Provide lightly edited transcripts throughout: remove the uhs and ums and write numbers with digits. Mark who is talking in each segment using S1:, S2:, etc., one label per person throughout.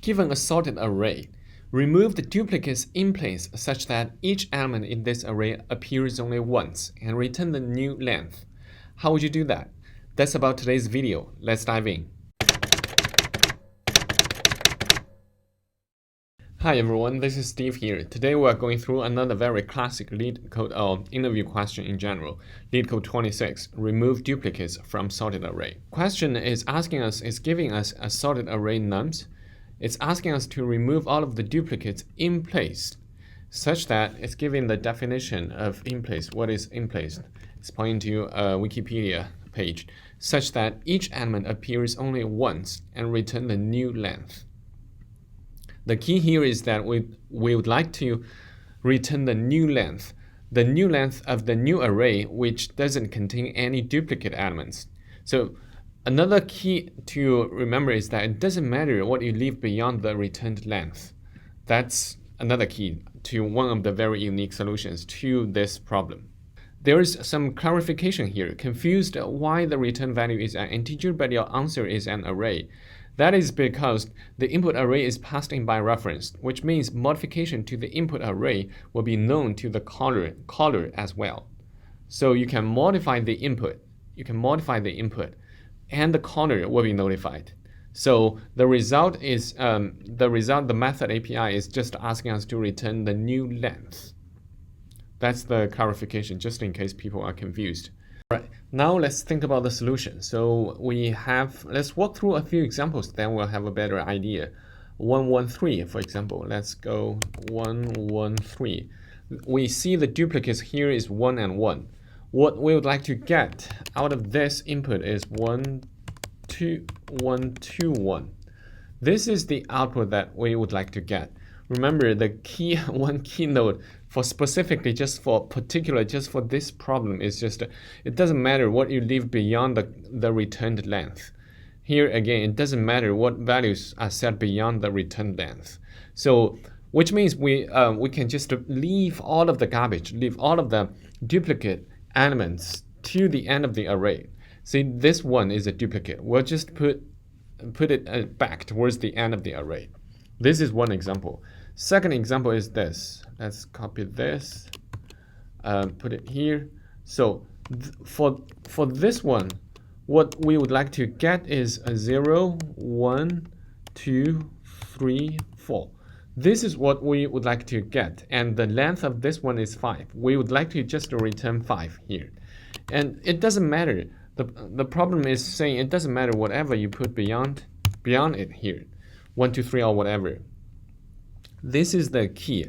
S1: Given a sorted array, remove the duplicates in place such that each element in this array appears only once and return the new length. How would you do that? That's about today's video. Let's dive in. Hi everyone, this is Steve here. Today we are going through another very classic LeetCode interview question in general. LeetCode 26, remove duplicates from sorted array. Question is giving us a sorted array nums. It's asking us to remove all of the duplicates in place, such that it's giving the definition of in place. What is in place? It's pointing to a Wikipedia page, such that each element appears only once and return the new length. The key here is that we would like to return the new length of the new array, which doesn't contain any duplicate elements. So another key to remember is that it doesn't matter what you leave beyond the returned length. That's another key to one of the very unique solutions to this problem. There is some clarification here. Confused why the return value is an integer but your answer is an array. That is because the input array is passed in by reference, which means modification to the input array will be known to the caller as well. So you can modify the input. And the caller will be notified. So the result is the method API is just asking us to return the new length. That's the clarification, just in case people are confused. Right, now let's think about the solution. So let's walk through a few examples, then we'll have a better idea. 113, for example. Let's go 113. We see the duplicates here is 1 and 1. What we would like to get out of this input is 1, 2, 1, 2, 1. This is the output that we would like to get. Remember, the one keynote for specifically just for this problem is just it doesn't matter what you leave beyond the returned length. Here again, it doesn't matter what values are set beyond the returned length. So which means we can just leave all of the garbage, leave all of the duplicate elements to the end of the array. See, this one is a duplicate. We'll just put it back towards the end of the array. This is one example. Second example is this. Let's copy this, put it here. So for this one, what we would like to get is a 0, 1, 2, 3, 4. This is what we would like to get, and the length of this one is 5. We would like to just return 5 here. And it doesn't matter. The problem is saying it doesn't matter whatever you put beyond it here. 1, 2, 3 or whatever. This is the key.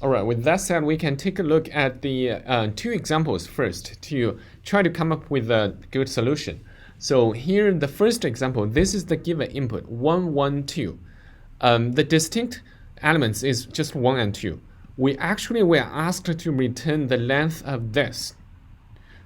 S1: All right, with that said, we can take a look at the two examples first to try to come up with a good solution. So here, the first example, this is the given input, 1, 1, 2. The distinct elements is just 1 and 2. We are asked to return the length of this.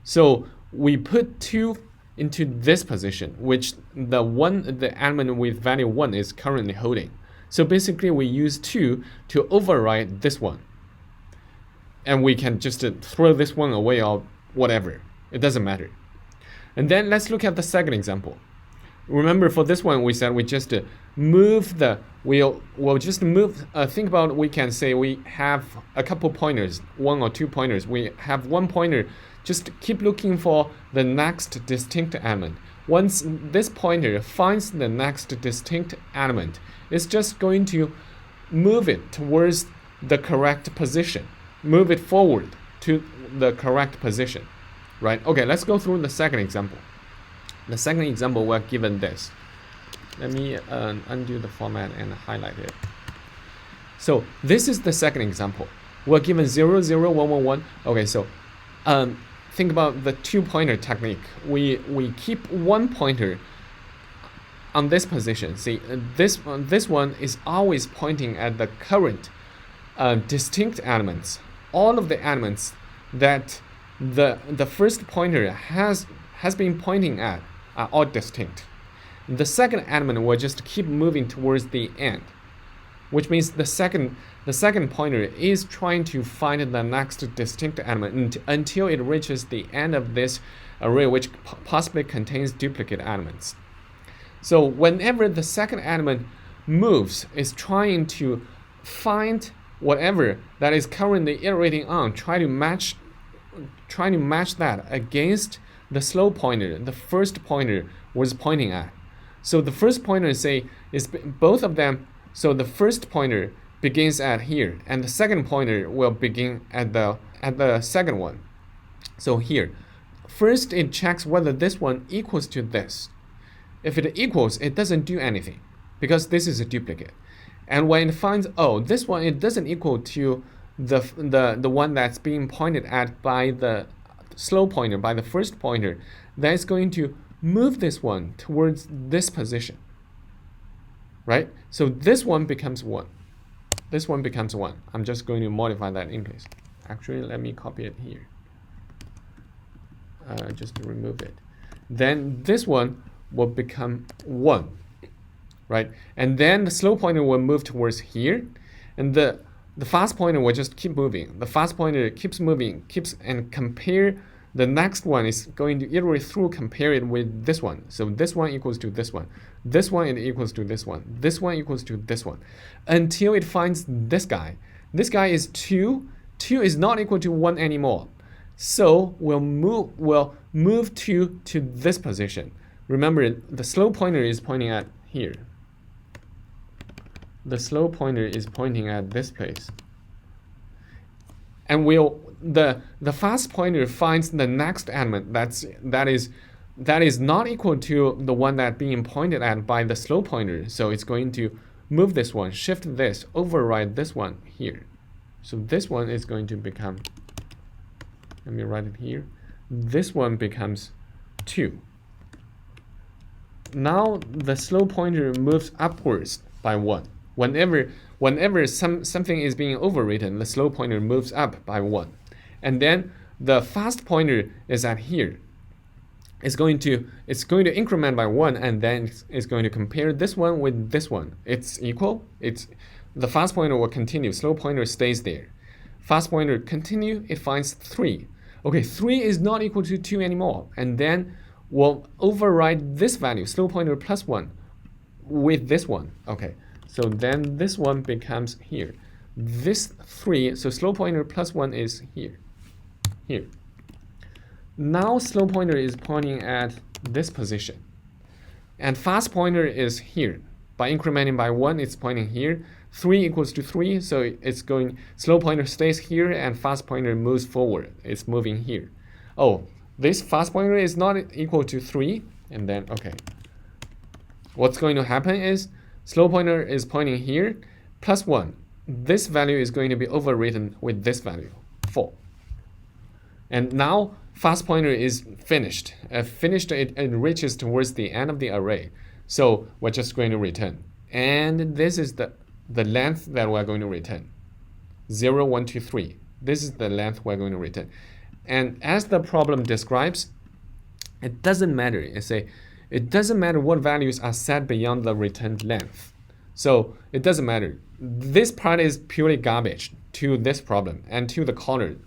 S1: So we put 2 into this position, which the element with value 1 is currently holding. So basically we use 2 to override this one. And we can just throw this one away or whatever. It doesn't matter. And then let's look at the second example. Remember, for this one we said we just move think about, we can say we have a couple pointers, 1 or 2 pointers. We have one pointer, just keep looking for the next distinct element. Once this pointer finds the next distinct element, it's just going to move it towards the correct position. Move it forward to the correct position, right? Okay, let's go through the second example. The second example, we're given this. Let me undo the format and highlight it. So this is the second example. We're given 0, 0, 1, 1, 1. Okay, so think about the 2-pointer technique. We keep one pointer on this position. See, this one is always pointing at the current distinct elements. All of the elements that the first pointer has been pointing at are all distinct. The second element will just keep moving towards the end, which means the second pointer is trying to find the next distinct element until it reaches the end of this array, which possibly contains duplicate elements. So whenever the second element moves is trying to find whatever that is currently iterating on, try to match that against the slow pointer the first pointer was pointing at. So the first pointer is both of them. So the first pointer begins at here, and the second pointer will begin at the second one. So here, first it checks whether this one equals to this. If it equals, it doesn't do anything because this is a duplicate. And when it finds, oh, this one, it doesn't equal to the one that's being pointed at by the slow pointer, by the first pointer, then it's going to move this one towards this position, right? So this one becomes 1. This one becomes 1. I'm just going to modify that in place. Actually, let me copy it here. Just to remove it. Then this one will become 1, right? And then the slow pointer will move towards here, and the fast pointer will just keep moving. The fast pointer keeps moving, and compare. The next one is going to iterate through, compare it with this one. So this one equals to this one. This one it equals to this one. This one equals to this one, until it finds this guy. This guy is 2. 2 is not equal to 1 anymore. So we'll move 2 to this position. Remember, the slow pointer is pointing at here. The slow pointer is pointing at this place. And the fast pointer finds the next element that is not equal to the one that being pointed at by the slow pointer. So it's going to move this one, shift this, override this one here. So this one is going to become, let me write it here. This one becomes 2. Now the slow pointer moves upwards by 1. Whenever something is being overwritten, the slow pointer moves up by 1. And then the fast pointer is at here. It's going to increment by 1, and then it's going to compare this one with this one. It's equal. The fast pointer will continue. Slow pointer stays there. Fast pointer continue. It finds 3. Okay, 3 is not equal to 2 anymore, and then we'll override this value, slow pointer plus 1, with this one. Okay. So then this one becomes here. This 3, so slow pointer plus 1 is here. Here. Now slow pointer is pointing at this position. And fast pointer is here. By incrementing by 1, it's pointing here. 3 equals to 3, so it's going, slow pointer stays here and fast pointer moves forward. It's moving here. Oh, this fast pointer is not equal to 3, and then, okay. What's going to happen is, slow pointer is pointing here, plus 1. This value is going to be overwritten with this value, 4. And now fast pointer is finished. It reaches towards the end of the array. So we're just going to return. And this is the length that we're going to return. 0, 1, 2, 3. This is the length we're going to return. And as the problem describes, it doesn't matter. It doesn't matter what values are set beyond the returned length. So it doesn't matter. This part is purely garbage to this problem and to the caller,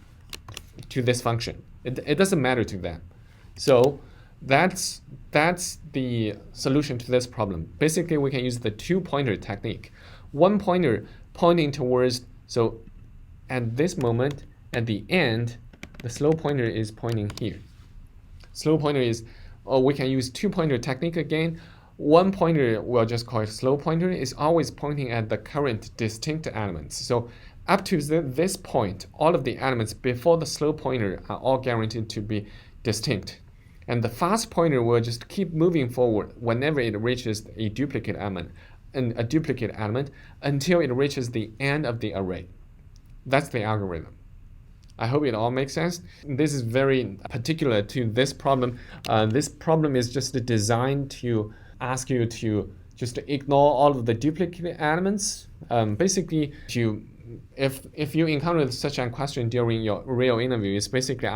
S1: to this function. It doesn't matter to them. So that's the solution to this problem. Basically, we can use the 2-pointer technique. 1 pointer pointing towards, so at this moment, at the end, the slow pointer is pointing here. Slow pointer is, we can use 2-pointer technique again. 1 pointer, we'll just call it slow pointer, is always pointing at the current distinct elements. So up to this point, all of the elements before the slow pointer are all guaranteed to be distinct. And the fast pointer will just keep moving forward whenever it reaches a duplicate element, until it reaches the end of the array. That's the algorithm. I hope it all makes sense. This is very particular to this problem. This problem is just designed to ask you to just ignore all of the duplicate elements. Basically, if you encounter such a question during your real interview, it's basically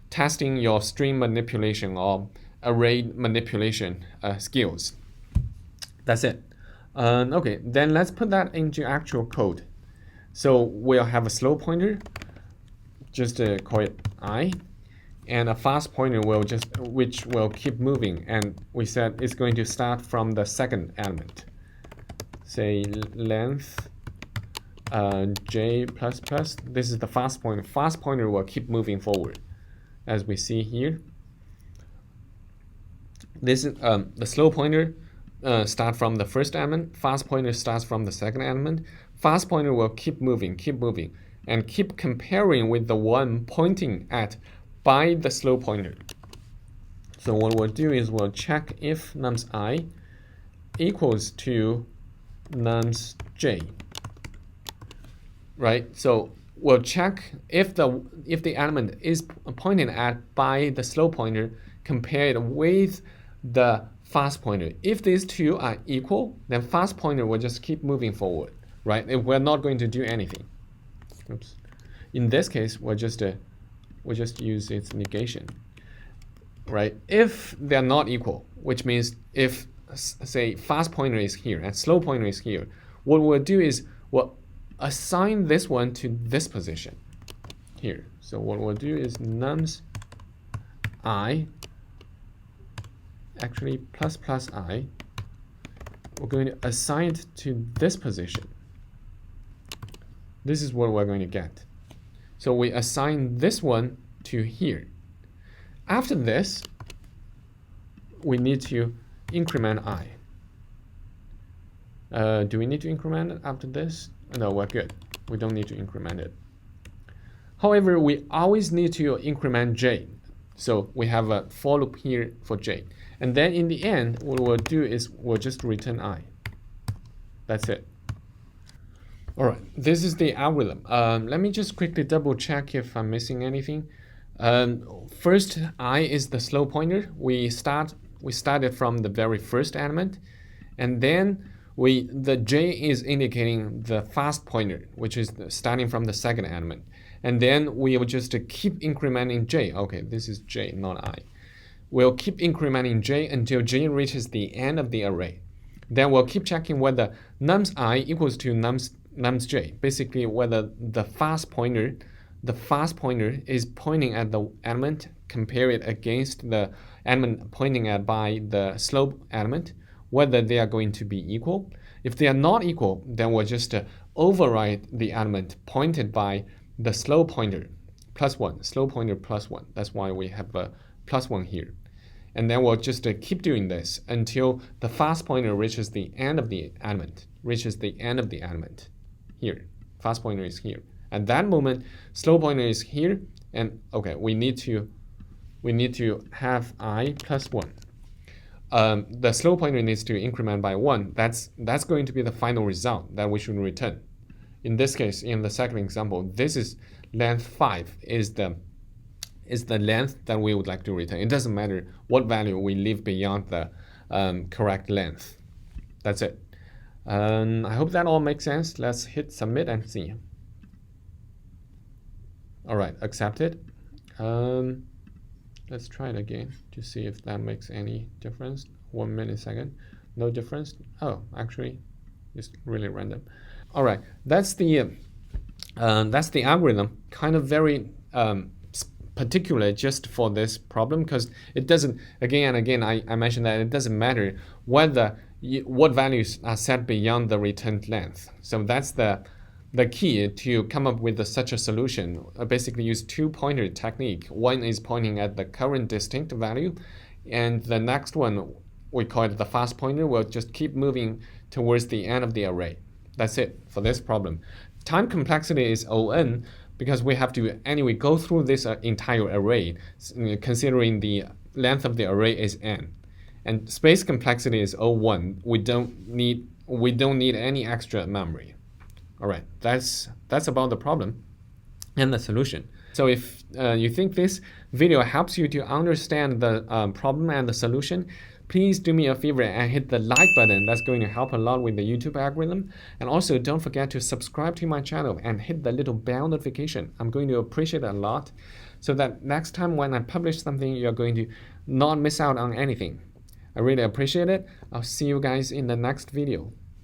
S1: testing your string manipulation or array manipulation skills. That's it. Okay, then let's put that into actual code. So we'll have a slow pointer, just call it I, and a fast pointer which will keep moving, and we said it's going to start from the second element. say length j plus plus. This is the fast pointer. Fast pointer will keep moving forward, as we see here. This is the slow pointer start from the first element. Fast pointer starts from the second element. Fast pointer will keep moving, and keep comparing with the one pointing at by the slow pointer. So what we'll do is we'll check if nums I equals to nums j. Right? So we'll check if the element is pointed at by the slow pointer compared with the fast pointer. If these two are equal, then fast pointer will just keep moving forward, right? We're not going to do anything. Oops. In this case, we'll just use its negation, right? If they're not equal, which means if say fast pointer is here and slow pointer is here, what we'll do is we'll assign this one to this position here. So what we'll do is nums I, actually plus plus I, we're going to assign it to this position. This is what we're going to get. So we assign this one to here. After this, we need to increment I. Do we need to increment it after this? No, we're good. We don't need to increment it. However, we always need to increment j. So we have a for loop here for j. And then in the end, what we'll do is we'll just return I. That's it. All right, this is the algorithm. Let me just quickly double check if I'm missing anything. First, I is the slow pointer. We started from the very first element, and then the j is indicating the fast pointer, which is starting from the second element. And then we will just keep incrementing j. Okay, this is j, not I. We'll keep incrementing j until j reaches the end of the array. Then we'll keep checking whether nums I equals to nums j. Basically, whether the fast pointer is pointing at the element, compare it against the element pointing at by the slow element, whether they are going to be equal. If they are not equal, then we'll just override the element pointed by the slow pointer +1, slow pointer +1. That's why we have a +1 here. And then we'll just keep doing this until the fast pointer reaches the end of the element, here. Fast pointer is here. At that moment, slow pointer is here, and okay, we need to have I +1. The slow pointer needs to increment by 1. That's going to be the final result that we should return. In this case, in the second example, this is length 5 is the length that we would like to return. It doesn't matter what value we leave beyond the correct length. That's it. I hope that all makes sense. Let's hit submit and see. All right, accepted. Let's try it again to see if that makes any difference. 1 millisecond, no difference. Oh, actually, it's really random. All right, that's the algorithm. Kind of very particular just for this problem, because it doesn't. Again and again, I mentioned that it doesn't matter whether what values are set beyond the returned length. So that's the key to come up with such a solution. Basically use two pointer technique. One is pointing at the current distinct value, and the next one, we call it the fast pointer, will just keep moving towards the end of the array. That's it for this problem. Time complexity is O(n), because we have to anyway go through this entire array, considering the length of the array is n. And space complexity is O(1). We don't need any extra memory. All right, that's about the problem and the solution. So if you think this video helps you to understand the problem and the solution, please do me a favor and hit the like button. That's going to help a lot with the YouTube algorithm. And also don't forget to subscribe to my channel and hit the little bell notification. I'm going to appreciate it a lot, so that next time when I publish something, you're going to not miss out on anything. I really appreciate it. I'll see you guys in the next video.